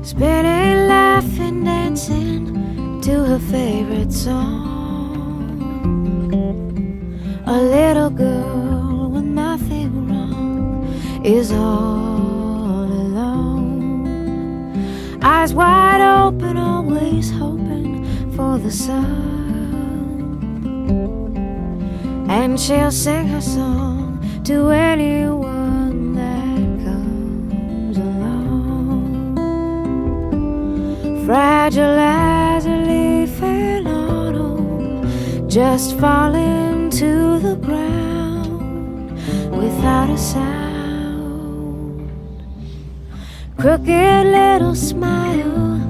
spinning, laughing, dancing to her favorite song. A little girl with nothing wrong is all alone, eyes wide open, always hoping for the sun. And she'll sing her song to anyone that comes along. Fragile as a leaf in autumn, just falling to the ground without a sound. Crooked little smile